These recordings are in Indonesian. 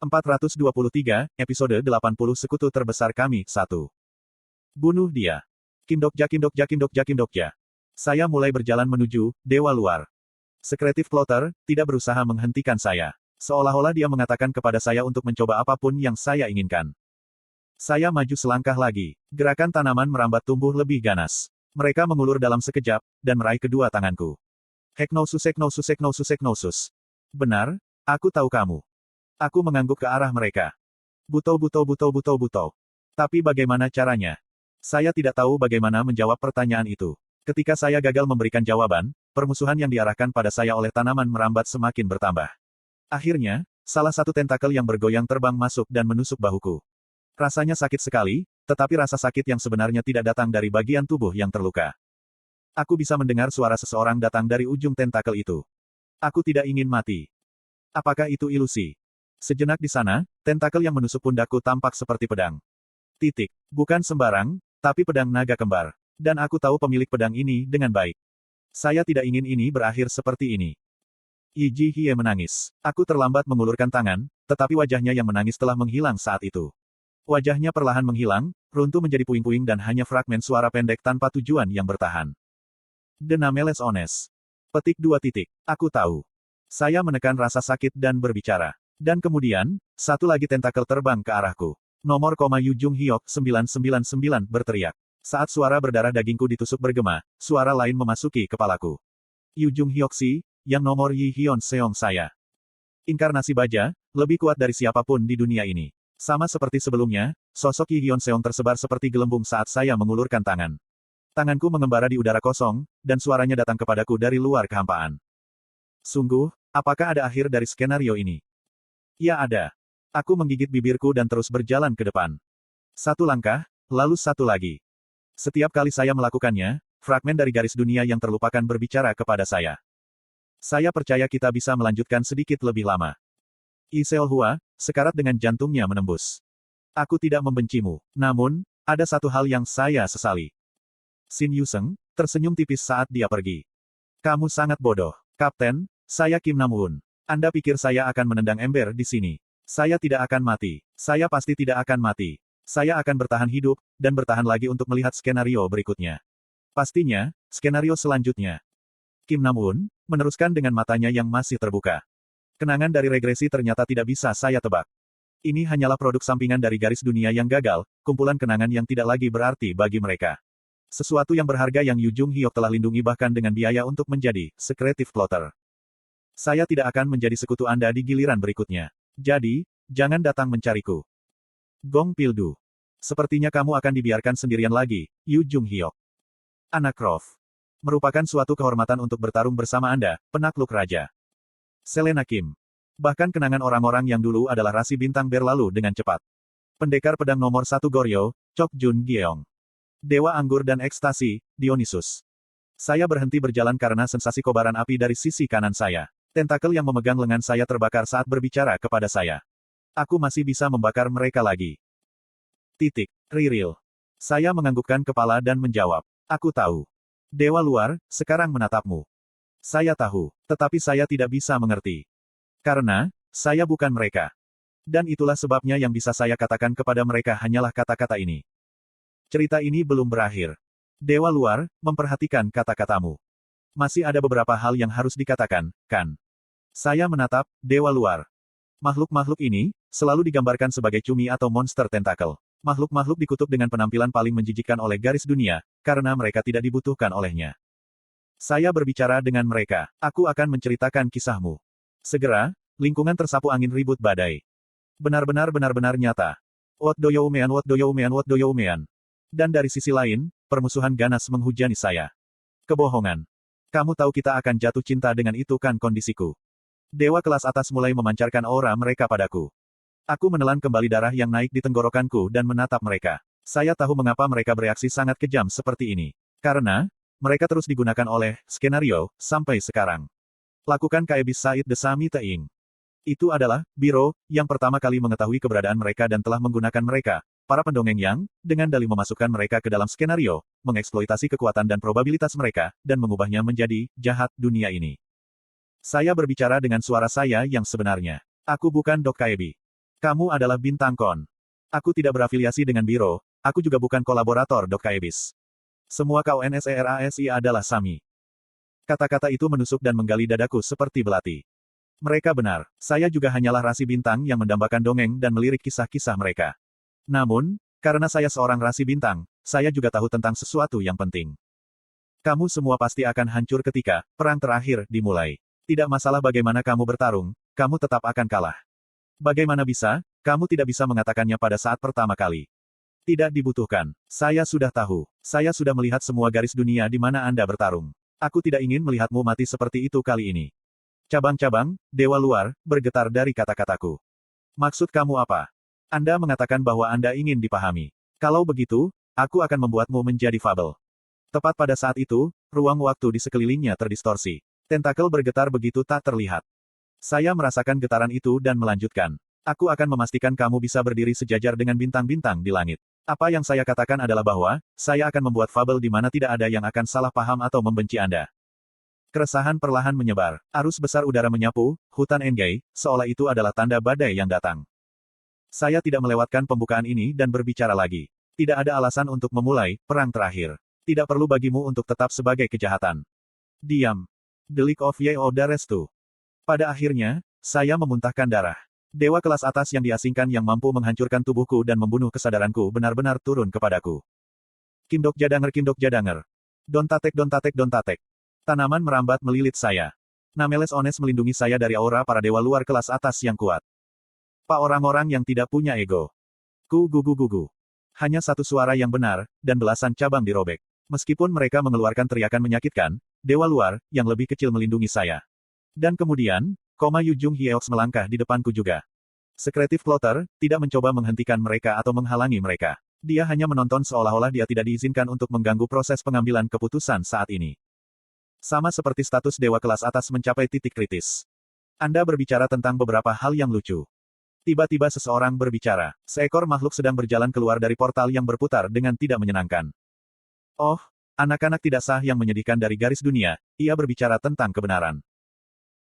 423, episode 80 Sekutu Terbesar Kami, 1. Bunuh dia. Kimdokja Kimdokja Kimdokja Kimdokja. Saya mulai berjalan menuju Dewa Luar. Sekretif plotter tidak berusaha menghentikan saya. Seolah-olah dia mengatakan kepada saya untuk mencoba apapun yang saya inginkan. Saya maju selangkah lagi. Gerakan tanaman merambat tumbuh lebih ganas. Mereka mengulur dalam sekejap, dan meraih kedua tanganku. Heknosus Heknosus Heknosus Heknosus. Benar, aku tahu kamu. Aku mengangguk ke arah mereka. Buto buto buto buto buto. Tapi bagaimana caranya? Saya tidak tahu bagaimana menjawab pertanyaan itu. Ketika saya gagal memberikan jawaban, permusuhan yang diarahkan pada saya oleh tanaman merambat semakin bertambah. Akhirnya, salah satu tentakel yang bergoyang terbang masuk dan menusuk bahuku. Rasanya sakit sekali, tetapi rasa sakit yang sebenarnya tidak datang dari bagian tubuh yang terluka. Aku bisa mendengar suara seseorang datang dari ujung tentakel itu. Aku tidak ingin mati. Apakah itu ilusi? Sejenak di sana, tentakel yang menusuk pundakku tampak seperti pedang. Bukan sembarang, tapi pedang naga kembar. Dan aku tahu pemilik pedang ini dengan baik. Saya tidak ingin ini berakhir seperti ini. Yi Ji Hye menangis. Aku terlambat mengulurkan tangan, tetapi wajahnya yang menangis telah menghilang saat itu. Wajahnya perlahan menghilang, runtuh menjadi puing-puing dan hanya fragmen suara pendek tanpa tujuan yang bertahan. The Nameless Honest. Petik 2. Aku tahu. Saya menekan rasa sakit dan berbicara. Dan kemudian, satu lagi tentakel terbang ke arahku. Nomor koma Yu Jung Hyok 999 berteriak. Saat suara berdarah dagingku ditusuk bergema, suara lain memasuki kepalaku. Yu Jung Hyok Si, yang nomor Yi Hyun Seong saya. Inkarnasi baja, lebih kuat dari siapapun di dunia ini. Sama seperti sebelumnya, sosok Yi Hyun Seong tersebar seperti gelembung saat saya mengulurkan tangan. Tanganku mengembara di udara kosong, dan suaranya datang kepadaku dari luar kehampaan. Sungguh, apakah ada akhir dari skenario ini? Ya ada. Aku menggigit bibirku dan terus berjalan ke depan. Satu langkah, lalu satu lagi. Setiap kali saya melakukannya, fragmen dari garis dunia yang terlupakan berbicara kepada saya. Saya percaya kita bisa melanjutkan sedikit lebih lama. Yi Seolhua, sekarat dengan jantungnya menembus. Aku tidak membencimu. Namun, ada satu hal yang saya sesali. Shin Yuseng, tersenyum tipis saat dia pergi. Kamu sangat bodoh. Kapten, saya Kim Nam-woon. Anda pikir saya akan menendang ember di sini? Saya tidak akan mati. Saya pasti tidak akan mati. Saya akan bertahan hidup, dan bertahan lagi untuk melihat skenario berikutnya. Pastinya, skenario selanjutnya. Kim Nam-woon, meneruskan dengan matanya yang masih terbuka. Kenangan dari regresi ternyata tidak bisa saya tebak. Ini hanyalah produk sampingan dari garis dunia yang gagal, kumpulan kenangan yang tidak lagi berarti bagi mereka. Sesuatu yang berharga yang Yu Jung Hyok telah lindungi bahkan dengan biaya untuk menjadi sekretif plotter. Saya tidak akan menjadi sekutu Anda di giliran berikutnya. Jadi, jangan datang mencariku. Gong Pildu. Sepertinya kamu akan dibiarkan sendirian lagi, Yu Jung Hyok. Anak Croft. Merupakan suatu kehormatan untuk bertarung bersama Anda, penakluk raja. Selena Kim. Bahkan kenangan orang-orang yang dulu adalah rasi bintang berlalu dengan cepat. Pendekar pedang nomor 1 Goryo, Chok Jun Gyeong. Dewa anggur dan ekstasi, Dionysus. Saya berhenti berjalan karena sensasi kobaran api dari sisi kanan saya. Tentakel yang memegang lengan saya terbakar saat berbicara kepada saya. Aku masih bisa membakar mereka lagi. Riril. Saya menganggukkan kepala dan menjawab. Aku tahu. Dewa luar, sekarang menatapmu. Saya tahu, tetapi saya tidak bisa mengerti. Karena, saya bukan mereka. Dan itulah sebabnya yang bisa saya katakan kepada mereka hanyalah kata-kata ini. Cerita ini belum berakhir. Dewa luar, memperhatikan kata-katamu. Masih ada beberapa hal yang harus dikatakan, kan? Saya menatap Dewa luar. Makhluk-makhluk ini selalu digambarkan sebagai cumi atau monster tentakel. Makhluk-makhluk dikutuk dengan penampilan paling menjijikkan oleh garis dunia, karena mereka tidak dibutuhkan olehnya. Saya berbicara dengan mereka. Aku akan menceritakan kisahmu. Segera, lingkungan tersapu angin ribut badai. Benar-benar nyata. What do you mean, what do you mean, what do you mean? Dan dari sisi lain, permusuhan ganas menghujani saya. Kebohongan. Kamu tahu kita akan jatuh cinta dengan itu kan kondisiku. Dewa kelas atas mulai memancarkan aura mereka padaku. Aku menelan kembali darah yang naik di tenggorokanku dan menatap mereka. Saya tahu mengapa mereka bereaksi sangat kejam seperti ini. Karena, mereka terus digunakan oleh skenario sampai sekarang. Lakukan Kaebis Said Desami Teing. Itu adalah biro yang pertama kali mengetahui keberadaan mereka dan telah menggunakan mereka, para pendongeng yang, dengan dalih memasukkan mereka ke dalam skenario, mengeksploitasi kekuatan dan probabilitas mereka, dan mengubahnya menjadi jahat dunia ini. Saya berbicara dengan suara saya yang sebenarnya. Aku bukan Dok Kaebi. Kamu adalah bintang kon. Aku tidak berafiliasi dengan biro, aku juga bukan kolaborator Dr. Ebis. Semua KONSERASI adalah Sami. Kata-kata itu menusuk dan menggali dadaku seperti belati. Mereka benar, saya juga hanyalah rasi bintang yang mendambakan dongeng dan melirik kisah-kisah mereka. Namun, karena saya seorang rasi bintang, saya juga tahu tentang sesuatu yang penting. Kamu semua pasti akan hancur ketika perang terakhir dimulai. Tidak masalah bagaimana kamu bertarung, kamu tetap akan kalah. Bagaimana bisa, kamu tidak bisa mengatakannya pada saat pertama kali. Tidak dibutuhkan. Saya sudah tahu. Saya sudah melihat semua garis dunia di mana Anda bertarung. Aku tidak ingin melihatmu mati seperti itu kali ini. Cabang-cabang, dewa luar, bergetar dari kata-kataku. Maksud kamu apa? Anda mengatakan bahwa Anda ingin dipahami. Kalau begitu, aku akan membuatmu menjadi fabel. Tepat pada saat itu, ruang waktu di sekelilingnya terdistorsi. Tentakel bergetar begitu tak terlihat. Saya merasakan getaran itu dan melanjutkan. Aku akan memastikan kamu bisa berdiri sejajar dengan bintang-bintang di langit. Apa yang saya katakan adalah bahwa, saya akan membuat fabel di mana tidak ada yang akan salah paham atau membenci Anda. Keresahan perlahan menyebar. Arus besar udara menyapu, hutan Engai, seolah itu adalah tanda badai yang datang. Saya tidak melewatkan pembukaan ini dan berbicara lagi. Tidak ada alasan untuk memulai perang terakhir. Tidak perlu bagimu untuk tetap sebagai kejahatan. Diam. The League of Yeoda Restu. Pada akhirnya, saya memuntahkan darah. Dewa kelas atas yang diasingkan yang mampu menghancurkan tubuhku dan membunuh kesadaranku benar-benar turun kepadaku. Kindok Jadanger. Dontatek. Tanaman merambat melilit saya. Nameles Ones melindungi saya dari aura para dewa luar kelas atas yang kuat. Pak orang-orang yang tidak punya ego. Gugu. Hanya satu suara yang benar, dan belasan cabang dirobek. Meskipun mereka mengeluarkan teriakan menyakitkan, dewa luar, yang lebih kecil melindungi saya. Dan kemudian, Yujung Hyeox melangkah di depanku juga. Sekretif plotter, tidak mencoba menghentikan mereka atau menghalangi mereka. Dia hanya menonton seolah-olah dia tidak diizinkan untuk mengganggu proses pengambilan keputusan saat ini. Sama seperti status dewa kelas atas mencapai titik kritis. Anda berbicara tentang beberapa hal yang lucu. Tiba-tiba seseorang berbicara. Seekor makhluk sedang berjalan keluar dari portal yang berputar dengan tidak menyenangkan. Oh, anak-anak tidak sah yang menyedihkan dari garis dunia, ia berbicara tentang kebenaran.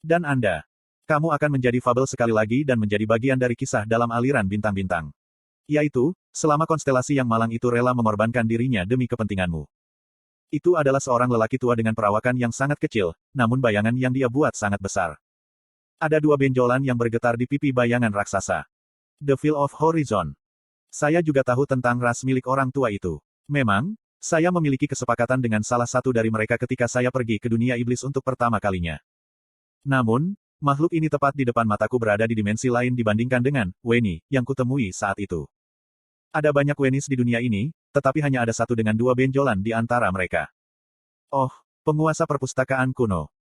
Dan Anda. Kamu akan menjadi fabel sekali lagi dan menjadi bagian dari kisah dalam aliran bintang-bintang. Yaitu, selama konstelasi yang malang itu rela mengorbankan dirinya demi kepentinganmu. Itu adalah seorang lelaki tua dengan perawakan yang sangat kecil, namun bayangan yang dia buat sangat besar. Ada dua benjolan yang bergetar di pipi bayangan raksasa. The Veil of Horizon. Saya juga tahu tentang ras milik orang tua itu. Memang, saya memiliki kesepakatan dengan salah satu dari mereka ketika saya pergi ke dunia iblis untuk pertama kalinya. Namun, makhluk ini tepat di depan mataku berada di dimensi lain dibandingkan dengan Weni yang kutemui saat itu. Ada banyak Wenis di dunia ini, tetapi hanya ada satu dengan dua benjolan di antara mereka. Oh, penguasa perpustakaan kuno.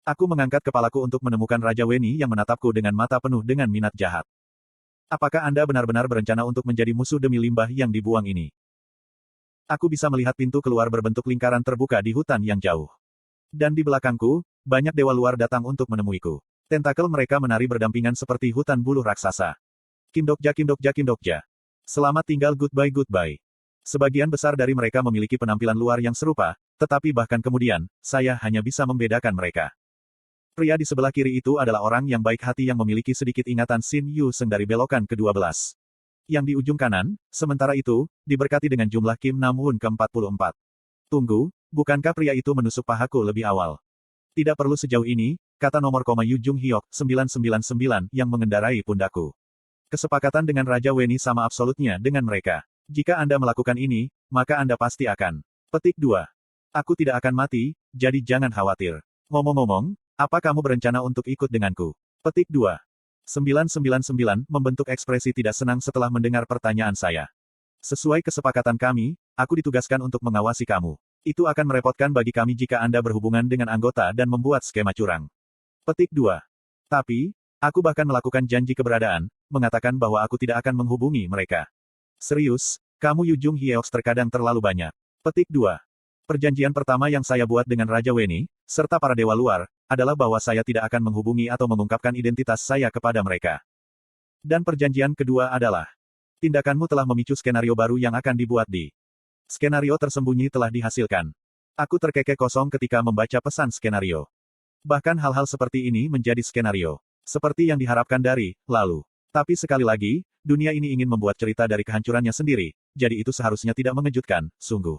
Aku mengangkat kepalaku untuk menemukan Raja Weni yang menatapku dengan mata penuh dengan minat jahat. Apakah Anda benar-benar berencana untuk menjadi musuh demi limbah yang dibuang ini? Aku bisa melihat pintu keluar berbentuk lingkaran terbuka di hutan yang jauh. Dan di belakangku, banyak dewa luar datang untuk menemuiku. Tentakel mereka menari berdampingan seperti hutan buluh raksasa. Kimdokja. Selamat tinggal goodbye. Sebagian besar dari mereka memiliki penampilan luar yang serupa, tetapi bahkan kemudian, saya hanya bisa membedakan mereka. Pria di sebelah kiri itu adalah orang yang baik hati yang memiliki sedikit ingatan Shin Yu Seng dari belokan ke-12. Yang di ujung kanan, sementara itu, diberkati dengan jumlah Kim Nam Wun ke-44. Tunggu, bukankah pria itu menusuk pahaku lebih awal? Tidak perlu sejauh ini, kata nomor Yujung Hyok, 999, yang mengendarai pundakku. Kesepakatan dengan Raja Weni sama absolutnya dengan mereka. Jika Anda melakukan ini, maka Anda pasti akan. Petik 2. Aku tidak akan mati, jadi jangan khawatir. Ngomong-ngomong, apa kamu berencana untuk ikut denganku? Petik 2. 999 membentuk ekspresi tidak senang setelah mendengar pertanyaan saya. Sesuai kesepakatan kami, aku ditugaskan untuk mengawasi kamu. Itu akan merepotkan bagi kami jika Anda berhubungan dengan anggota dan membuat skema curang. Petik 2. Tapi, aku bahkan melakukan janji keberadaan, mengatakan bahwa aku tidak akan menghubungi mereka. Serius, kamu Yujung Hyeox terkadang terlalu banyak. Petik 2. Perjanjian pertama yang saya buat dengan Raja Weni, serta para dewa luar, adalah bahwa saya tidak akan menghubungi atau mengungkapkan identitas saya kepada mereka. Dan perjanjian kedua adalah, tindakanmu telah memicu skenario baru yang akan dibuat di. Skenario tersembunyi telah dihasilkan. Aku terkekeh kosong ketika membaca pesan skenario. Bahkan hal-hal seperti ini menjadi skenario. Seperti yang diharapkan dari, lalu. Tapi sekali lagi, dunia ini ingin membuat cerita dari kehancurannya sendiri, jadi itu seharusnya tidak mengejutkan, sungguh.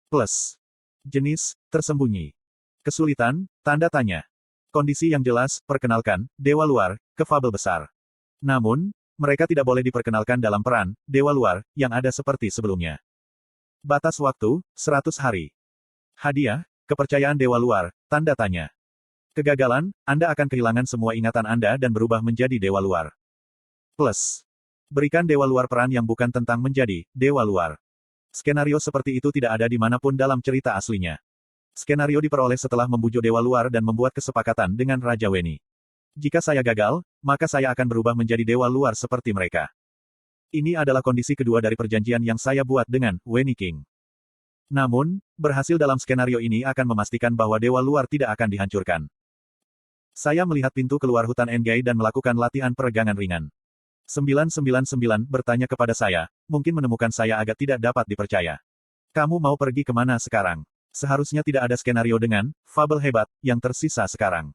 Plus. Jenis, tersembunyi. Kesulitan, tanda tanya. Kondisi yang jelas, perkenalkan, dewa luar, ke fabel besar. Namun, mereka tidak boleh diperkenalkan dalam peran, dewa luar, yang ada seperti sebelumnya. Batas waktu, 100 hari. Hadiah, kepercayaan dewa luar, tanda tanya. Kegagalan, Anda akan kehilangan semua ingatan Anda dan berubah menjadi dewa luar. Plus. Berikan dewa luar peran yang bukan tentang menjadi dewa luar. Skenario seperti itu tidak ada dimanapun dalam cerita aslinya. Skenario diperoleh setelah membujuk dewa luar dan membuat kesepakatan dengan Raja Weni. Jika saya gagal, maka saya akan berubah menjadi dewa luar seperti mereka. Ini adalah kondisi kedua dari perjanjian yang saya buat dengan Weni King. Namun, berhasil dalam skenario ini akan memastikan bahwa dewa luar tidak akan dihancurkan. Saya melihat pintu keluar hutan Engai dan melakukan latihan peregangan ringan. 999 bertanya kepada saya, mungkin menemukan saya agak tidak dapat dipercaya. Kamu mau pergi kemana sekarang? Seharusnya tidak ada skenario dengan fabel hebat yang tersisa sekarang.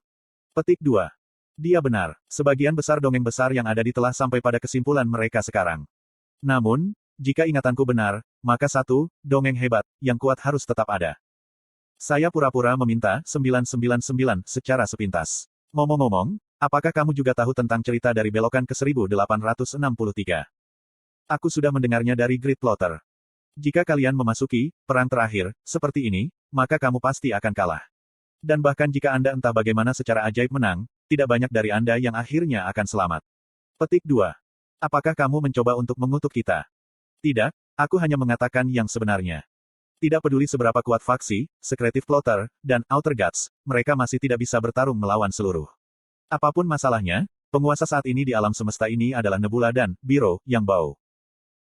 Petik 2. Dia benar. Sebagian besar dongeng besar yang ada di telah sampai pada kesimpulan mereka sekarang. Namun, jika ingatanku benar, maka satu dongeng hebat yang kuat harus tetap ada. Saya pura-pura meminta 999 secara sepintas. Ngomong-ngomong, apakah kamu juga tahu tentang cerita dari belokan ke 1863? Aku sudah mendengarnya dari Great Plotter. Jika kalian memasuki perang terakhir, seperti ini, maka kamu pasti akan kalah. Dan bahkan jika Anda entah bagaimana secara ajaib menang, tidak banyak dari Anda yang akhirnya akan selamat. Petik 2. Apakah kamu mencoba untuk mengutuk kita? Tidak, aku hanya mengatakan yang sebenarnya. Tidak peduli seberapa kuat faksi, Secretive Plotter, dan Outer Gods, mereka masih tidak bisa bertarung melawan seluruh. Apapun masalahnya, penguasa saat ini di alam semesta ini adalah Nebula dan Biro yang bau.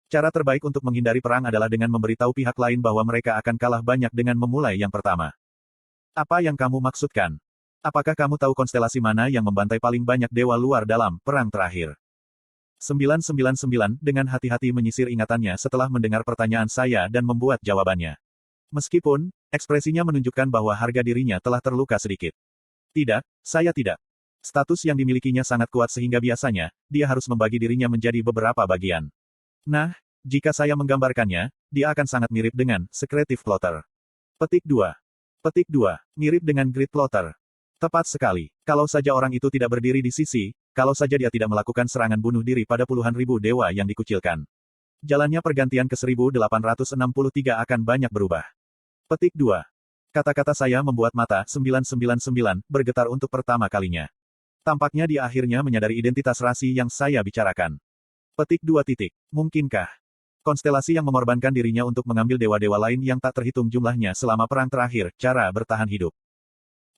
Cara terbaik untuk menghindari perang adalah dengan memberitahu pihak lain bahwa mereka akan kalah banyak dengan memulai yang pertama. Apa yang kamu maksudkan? Apakah kamu tahu konstelasi mana yang membantai paling banyak dewa luar dalam perang terakhir? 999 dengan hati-hati menyisir ingatannya setelah mendengar pertanyaan saya dan membuat jawabannya. Meskipun, ekspresinya menunjukkan bahwa harga dirinya telah terluka sedikit. Tidak, saya tidak. Status yang dimilikinya sangat kuat sehingga biasanya, dia harus membagi dirinya menjadi beberapa bagian. Nah, jika saya menggambarkannya, dia akan sangat mirip dengan Secretive Plotter. Petik 2. Petik 2. Mirip dengan Great Plotter. Tepat sekali. Kalau saja orang itu tidak berdiri di sisi, kalau saja dia tidak melakukan serangan bunuh diri pada puluhan ribu dewa yang dikucilkan. Jalannya pergantian ke 1863 akan banyak berubah. Petik 2. Kata-kata saya membuat mata 999 bergetar untuk pertama kalinya. Tampaknya dia akhirnya menyadari identitas rasi yang saya bicarakan. Petik 2. Mungkinkah konstelasi yang mengorbankan dirinya untuk mengambil dewa-dewa lain yang tak terhitung jumlahnya selama perang terakhir, cara bertahan hidup?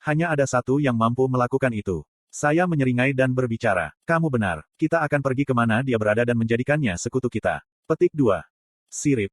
Hanya ada satu yang mampu melakukan itu. Saya menyeringai dan berbicara. Kamu benar. Kita akan pergi kemana dia berada dan menjadikannya sekutu kita. Petik 2. Sirip.